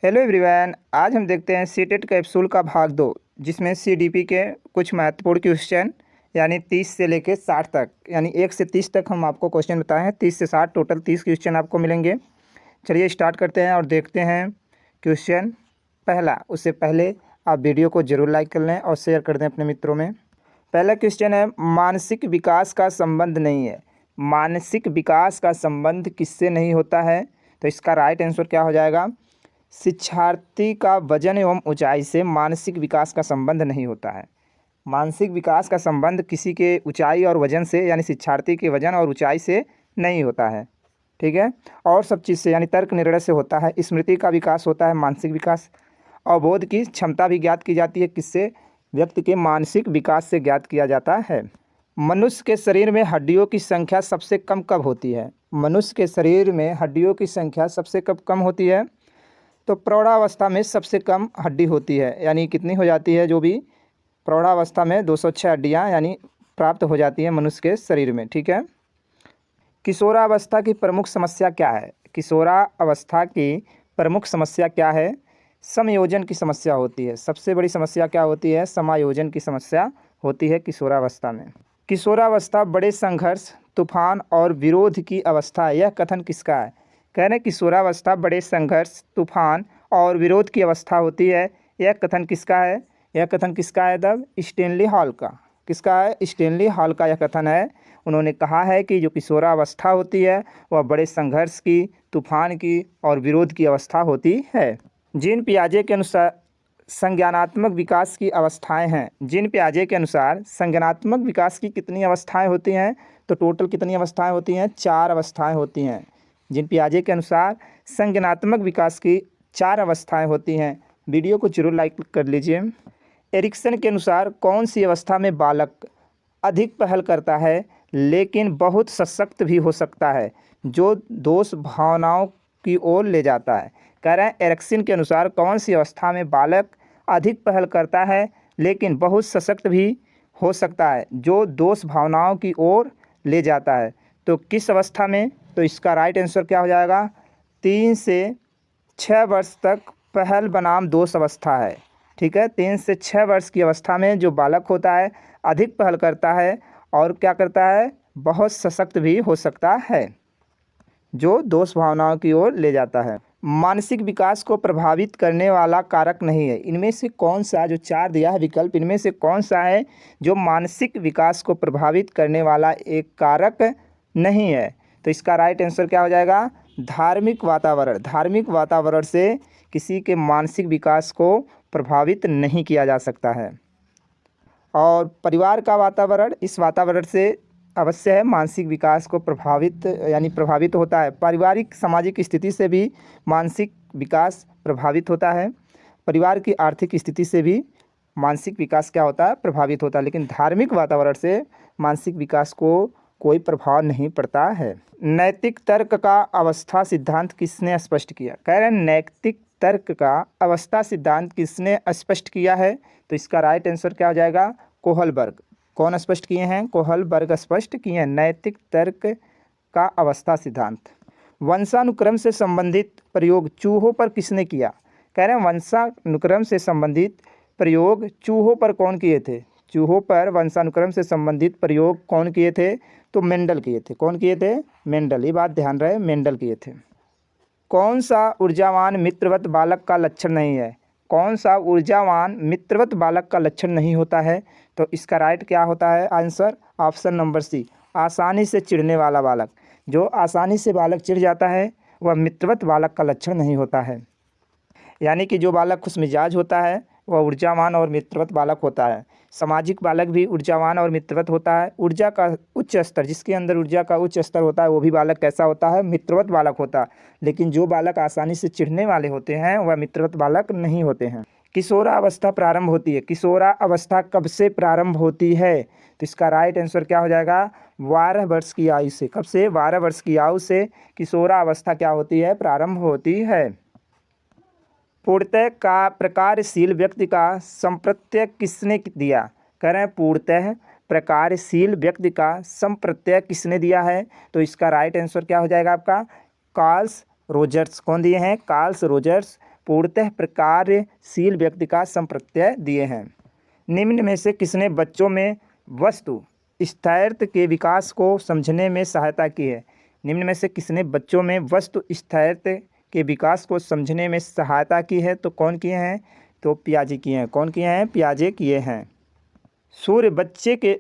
Hello everyone, आज हम देखते हैं सीटेट कैप्सूल का भाग 2, जिसमें सीडीपी के कुछ महत्वपूर्ण क्वेश्चन यानी 30 से लेकर 60 तक, यानी 1 से 30 तक हम आपको क्वेश्चन बताए हैं। 30 से 60 टोटल 30 क्वेश्चन आपको मिलेंगे। चलिए स्टार्ट करते हैं और देखते हैं क्वेश्चन पहला। उससे पहले आप वीडियो को ज़रूर लाइक कर लें और शेयर कर दें अपने मित्रों में। पहला क्वेश्चन है, मानसिक विकास का संबंध नहीं है। मानसिक विकास का संबंध किससे नहीं होता है? तो इसका राइट आंसर क्या हो जाएगा? शिक्षार्थी का वजन एवं ऊंचाई से मानसिक विकास का संबंध नहीं होता है। मानसिक विकास का संबंध किसी के ऊंचाई और वजन से, यानी शिक्षार्थी के वजन और ऊंचाई से नहीं होता है। ठीक है। और सब चीज़ से, यानी तर्क निर्णय से होता है। स्मृति का विकास होता है, मानसिक विकास। अवबोध की क्षमता भी ज्ञात की जाती है। किससे? व्यक्ति के मानसिक विकास से ज्ञात किया जाता है। मनुष्य के शरीर में हड्डियों की संख्या सबसे कम कब होती है? मनुष्य के शरीर में हड्डियों की संख्या सबसे कम होती है? तो प्रौढ़ावस्था में सबसे कम हड्डी होती है। यानी कितनी हो जाती है? जो भी प्रौढ़ावस्था में 206 हड्डियाँ यानी प्राप्त हो जाती हैं मनुष्य के शरीर में। ठीक है। किशोरावस्था की प्रमुख समस्या क्या है? किशोरावस्था की प्रमुख समस्या क्या है? समायोजन की समस्या होती है। सबसे बड़ी समस्या क्या होती है? समायोजन की समस्या होती है किशोरावस्था में। किशोरावस्था बड़े संघर्ष, तूफान और विरोध की अवस्था है। यह कथन किसका है? कह रहे किशोरावस्था बड़े संघर्ष, तूफान और विरोध की अवस्था होती है। यह कथन किसका है? यह कथन किसका है? तब स्टेनली हॉल का। किसका है? स्टेनली हॉल का यह कथन है। उन्होंने कहा है कि जो किशोरावस्था होती है वह बड़े संघर्ष की, तूफान की और विरोध की अवस्था होती है। जीन पियाजे के अनुसार संज्ञानात्मक विकास की अवस्थाएं हैं। जीन पियाजे के अनुसार संज्ञानात्मक विकास की कितनी अवस्थाएं होती हैं? तो टोटल कितनी अवस्थाएं होती हैं? 4 अवस्थाएं होती हैं। जीन पियाजे के अनुसार संज्ञानात्मक विकास की 4 अवस्थाएं होती हैं। वीडियो को जरूर लाइक कर लीजिए। एरिक्सन के अनुसार कौन सी अवस्था में बालक अधिक पहल करता है लेकिन बहुत सशक्त भी हो सकता है, जो दोष भावनाओं की ओर ले जाता है? कह रहे हैं एरिक्सन के अनुसार कौन सी अवस्था में बालक अधिक पहल करता है लेकिन बहुत सशक्त भी हो सकता है, जो दोष भावनाओं की ओर ले जाता है? तो किस अवस्था में? तो इसका राइट आंसर क्या हो जाएगा? 3 से 6 वर्ष तक पहल बनाम दोष अवस्था है। ठीक है। 3 से 6 वर्ष की अवस्था में जो बालक होता है अधिक पहल करता है और क्या करता है? बहुत सशक्त भी हो सकता है, जो दोष भावनाओं की ओर ले जाता है। मानसिक विकास को प्रभावित करने वाला कारक नहीं है। इनमें से कौन सा, जो 4 दिया है विकल्प, इनमें से कौन सा है जो मानसिक विकास को प्रभावित करने वाला एक कारक नहीं है? तो इसका राइट आंसर क्या हो जाएगा? धार्मिक वातावरण। धार्मिक वातावरण से किसी के मानसिक विकास को प्रभावित नहीं किया जा सकता है। और परिवार का वातावरण, इस वातावरण से अवश्य है मानसिक विकास को प्रभावित होता है। पारिवारिक सामाजिक स्थिति से भी मानसिक विकास प्रभावित होता है। परिवार की आर्थिक स्थिति से भी मानसिक विकास क्या होता है? प्रभावित होता है। लेकिन धार्मिक वातावरण से मानसिक विकास को कोई प्रभाव नहीं पड़ता है। नैतिक तर्क का अवस्था सिद्धांत किसने स्पष्ट किया? कह रहे हैं नैतिक तर्क का अवस्था सिद्धांत किसने स्पष्ट किया है? तो इसका राइट आंसर क्या हो जाएगा? कोहलबर्ग। कौन स्पष्ट किए हैं? कोहलबर्ग स्पष्ट किए हैं नैतिक तर्क का अवस्था सिद्धांत। वंशानुक्रम से संबंधित प्रयोग चूहों पर किसने किया? कह रहे हैं वंशानुक्रम से संबंधित प्रयोग चूहों पर कौन किए थे? चूहों पर वंशानुक्रम से संबंधित प्रयोग कौन किए थे? तो मेंडल किए थे। कौन किए थे? मेंडल। ये बात ध्यान रहे, मेंडल किए थे। कौन सा ऊर्जावान मित्रवत बालक का लक्षण नहीं है? कौन सा ऊर्जावान मित्रवत बालक का लक्षण नहीं होता है? तो इसका राइट क्या होता है आंसर? ऑप्शन नंबर सी, आसानी से चिढ़ने वाला बालक। जो आसानी से बालक चिढ़ जाता है वह मित्रवत बालक का लक्षण नहीं होता है। यानी कि जो बालक खुशमिजाज होता है वह ऊर्जावान और मित्रवत बालक होता है। सामाजिक बालक भी ऊर्जावान और मित्रवत होता है। ऊर्जा का उच्च स्तर, जिसके अंदर ऊर्जा का उच्च स्तर होता है, वो भी बालक कैसा होता है? मित्रवत बालक होता है। लेकिन जो बालक आसानी से चिढ़ने वाले होते हैं वह मित्रवत बालक नहीं होते हैं। किशोरावस्था प्रारंभ होती है। किशोरावस्था कब से प्रारंभ होती है? तो इसका राइट आंसर क्या हो जाएगा? 12 वर्ष की आयु से। कब से? 12 वर्ष की आयु से किशोरावस्था क्या होती है? प्रारंभ होती है। पूर्णतः का प्रकारशील व्यक्ति का संप्रत्यय किसने दिया? कह रहे हैं पूर्णतः प्रकारशील व्यक्ति का संप्रत्यय किसने दिया है? तो इसका राइट आंसर क्या हो जाएगा आपका? Carl Rogers. कौन दिए हैं? कार्ल रोजर्स पूर्णतः प्रकारशील व्यक्ति का संप्रत्यय दिए हैं। निम्न में से किसने बच्चों में वस्तु स्थायित्व के विकास को समझने में सहायता की है? निम्न में से किसने बच्चों में वस्तु स्थायित्व के विकास को समझने में सहायता की है? तो कौन किए हैं? तो पियाजे किए हैं। कौन किए हैं? पियाजे किए हैं। सूर्य बच्चे के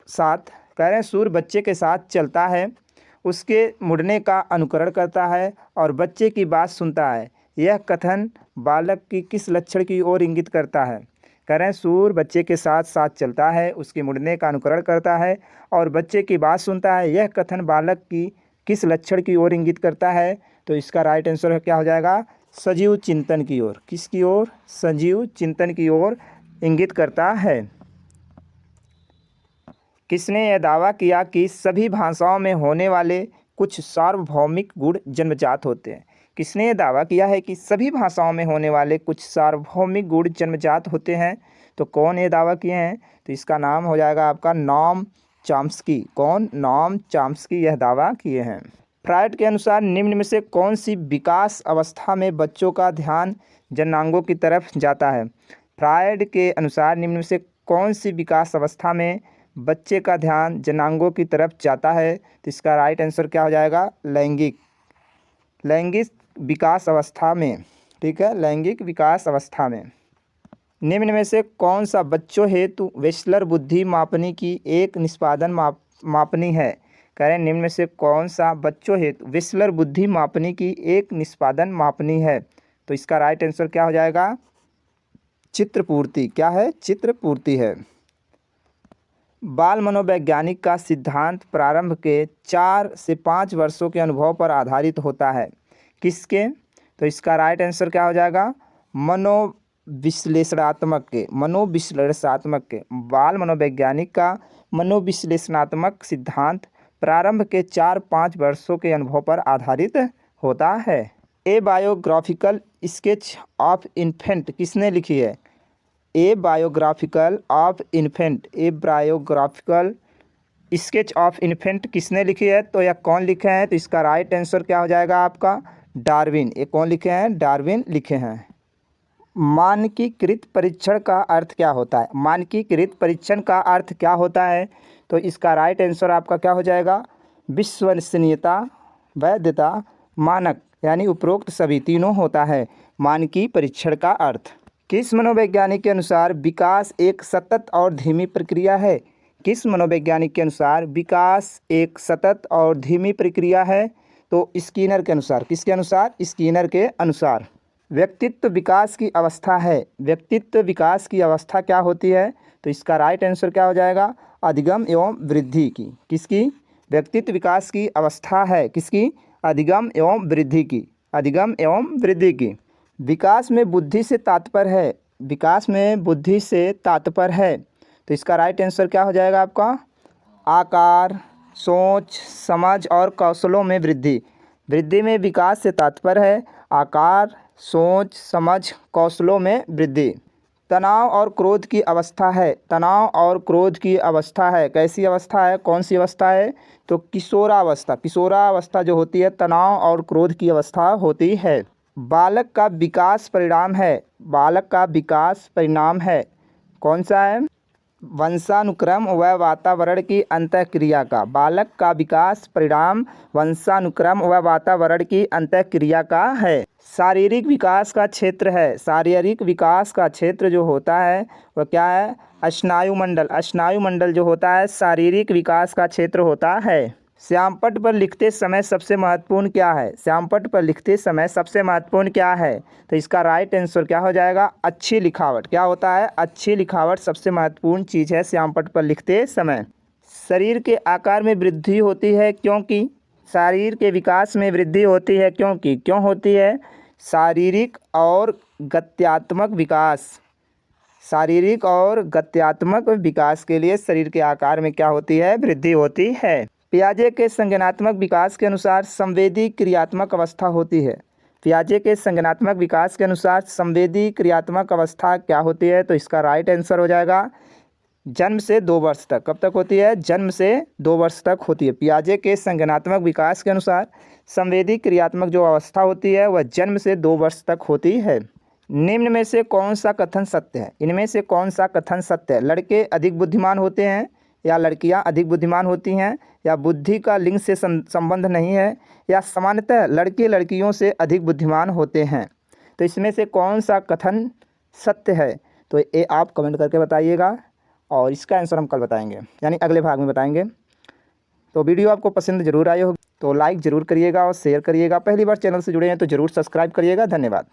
साथ कह रहे हैं, सूर्य बच्चे के साथ चलता है, उसके मुड़ने का अनुकरण करता है और बच्चे की बात सुनता है। यह कथन बालक की किस लक्षण की ओर इंगित करता है? कह रहे हैं सूर्य बच्चे के साथ साथ चलता है, उसके मुड़ने का अनुकरण करता है और बच्चे की बात सुनता है। यह कथन बालक की किस लक्षण की ओर इंगित करता है? तो इसका राइट आंसर क्या हो जाएगा? सजीव चिंतन की ओर। किसकी ओर? सजीव चिंतन की ओर इंगित करता है। किसने यह दावा किया कि सभी भाषाओं में होने वाले कुछ सार्वभौमिक गुण जन्मजात होते हैं? किसने यह दावा किया है कि सभी भाषाओं में होने वाले कुछ सार्वभौमिक गुण जन्मजात होते हैं? तो कौन ये दावा किए हैं? तो इसका नाम हो जाएगा आपका नॉम चॉम्स्की। कौन? नॉम चॉम्स्की यह दावा किए हैं। फ्रायड के अनुसार निम्न में से कौन सी विकास अवस्था में बच्चों का ध्यान जननांगों की तरफ जाता है? फ्रायड के अनुसार निम्न में से कौन सी विकास अवस्था में बच्चे का ध्यान जननांगों की तरफ जाता है? तो इसका राइट आंसर क्या हो जाएगा? लैंगिक विकास अवस्था में। ठीक है, लैंगिक विकास अवस्था में। निम्न में से कौन सा बच्चों हेतु वेस्लर बुद्धि मापनी की एक निष्पादन मापनी है? कह रहे हैं निम्न में से कौन सा बच्चों हेतु वेस्लर बुद्धि मापनी की एक निष्पादन मापनी है? तो इसका राइट आंसर क्या हो जाएगा? चित्रपूर्ति। क्या है? चित्रपूर्ति है। बाल मनोवैज्ञानिक का सिद्धांत प्रारंभ के 4 से 5 वर्षों के अनुभव पर आधारित होता है। किसके? तो इसका राइट आंसर क्या हो जाएगा? मनोविश्लेषणात्मक के। बाल मनोवैज्ञानिक का मनोविश्लेषणात्मक सिद्धांत प्रारंभ के 4-5 वर्षों के अनुभव पर आधारित होता है। ए बायोग्राफिकल स्केच ऑफ इन्फेंट किसने लिखी है? ए बायोग्राफिकल स्केच ऑफ इन्फेंट किसने लिखी है? तो यह कौन लिखे हैं? तो इसका राइट आंसर क्या हो जाएगा आपका? डार्विन। ये कौन लिखे हैं? डार्विन लिखे हैं। मानकीकृत परीक्षण का अर्थ क्या होता है? मानकीकृत परीक्षण का अर्थ क्या होता है? तो इसका राइट आंसर आपका क्या हो जाएगा? विश्वसनीयता, वैधता, मानक, यानी उपरोक्त सभी तीनों होता है मानकी परीक्षण का अर्थ। किस मनोवैज्ञानिक के अनुसार विकास एक सतत और धीमी प्रक्रिया है? किस मनोवैज्ञानिक के अनुसार विकास एक सतत और धीमी प्रक्रिया है? तो स्किनर के अनुसार। किसके अनुसार? स्किनर के अनुसार। व्यक्तित्व विकास की अवस्था है। व्यक्तित्व विकास की अवस्था क्या होती है? तो इसका राइट आंसर क्या हो जाएगा? अधिगम एवं वृद्धि की। किसकी? व्यक्तित्व विकास की अवस्था है किसकी? अधिगम एवं वृद्धि की। अधिगम एवं वृद्धि की। विकास में बुद्धि से तात्पर्य है। विकास में बुद्धि से तात्पर्य है। तो इसका राइट आंसर क्या हो जाएगा आपका? आकार, सोच, समझ और कौशलों में वृद्धि। वृद्धि में विकास से तात्पर्य है आकार, सोच, समझ, कौशलों में वृद्धि। तनाव और क्रोध की अवस्था है। तनाव और क्रोध की अवस्था है। कैसी अवस्था है? कौन सी अवस्था है? तो किशोरावस्था। किशोरावस्था जो होती है तनाव और क्रोध की अवस्था होती है। बालक का विकास परिणाम है। बालक का विकास परिणाम है। कौन सा है? वंशानुक्रम व वातावरण की अंतःक्रिया का। बालक का विकास परिणाम वंशानुक्रम व वातावरण की अंतःक्रिया का है। शारीरिक विकास का क्षेत्र है। शारीरिक विकास का क्षेत्र जो होता है वह क्या है? स्नायुमंडल। स्नायुमंडल जो होता है शारीरिक विकास का क्षेत्र होता है। श्यामपट्ट पर लिखते समय सबसे महत्वपूर्ण क्या है? श्यामपट्ट पर लिखते समय सबसे महत्वपूर्ण क्या है? तो इसका राइट आंसर क्या हो जाएगा? अच्छी लिखावट। क्या होता है? अच्छी लिखावट सबसे महत्वपूर्ण चीज़ है श्यामपट्ट पर लिखते समय। शरीर के आकार में वृद्धि होती है क्योंकि? शरीर के विकास में वृद्धि होती है क्योंकि? क्यों होती है? शारीरिक और गत्यात्मक विकास। शारीरिक और गत्यात्मक विकास के लिए शरीर के आकार में क्या होती है? वृद्धि होती है। पियाजे के संज्ञानात्मक विकास के अनुसार संवेदी क्रियात्मक अवस्था होती है। पियाजे के संज्ञानात्मक विकास के अनुसार संवेदी क्रियात्मक अवस्था क्या होती है? तो इसका राइट आंसर हो जाएगा जन्म से 2 वर्ष तक। कब तक होती है? जन्म से 2 वर्ष तक होती है। पियाजे के संज्ञानात्मक विकास के अनुसार संवेदी क्रियात्मक जो अवस्था होती है वह जन्म से 2 वर्ष तक होती है। निम्न में से कौन सा कथन सत्य है? इनमें से कौन सा कथन सत्य है? लड़के अधिक बुद्धिमान होते हैं या लड़कियां अधिक बुद्धिमान होती हैं, या बुद्धि का लिंग से संबंध नहीं है, या सामान्यतः लड़के लड़कियों से अधिक बुद्धिमान होते हैं? तो इसमें से कौन सा कथन सत्य है? तो ये आप कमेंट करके बताइएगा और इसका आंसर हम कल बताएंगे, यानी अगले भाग में बताएंगे। तो वीडियो आपको पसंद जरूर आई होगी तो लाइक ज़रूर करिएगा और शेयर करिएगा। पहली बार चैनल से जुड़े हैं तो ज़रूर सब्सक्राइब करिएगा। धन्यवाद।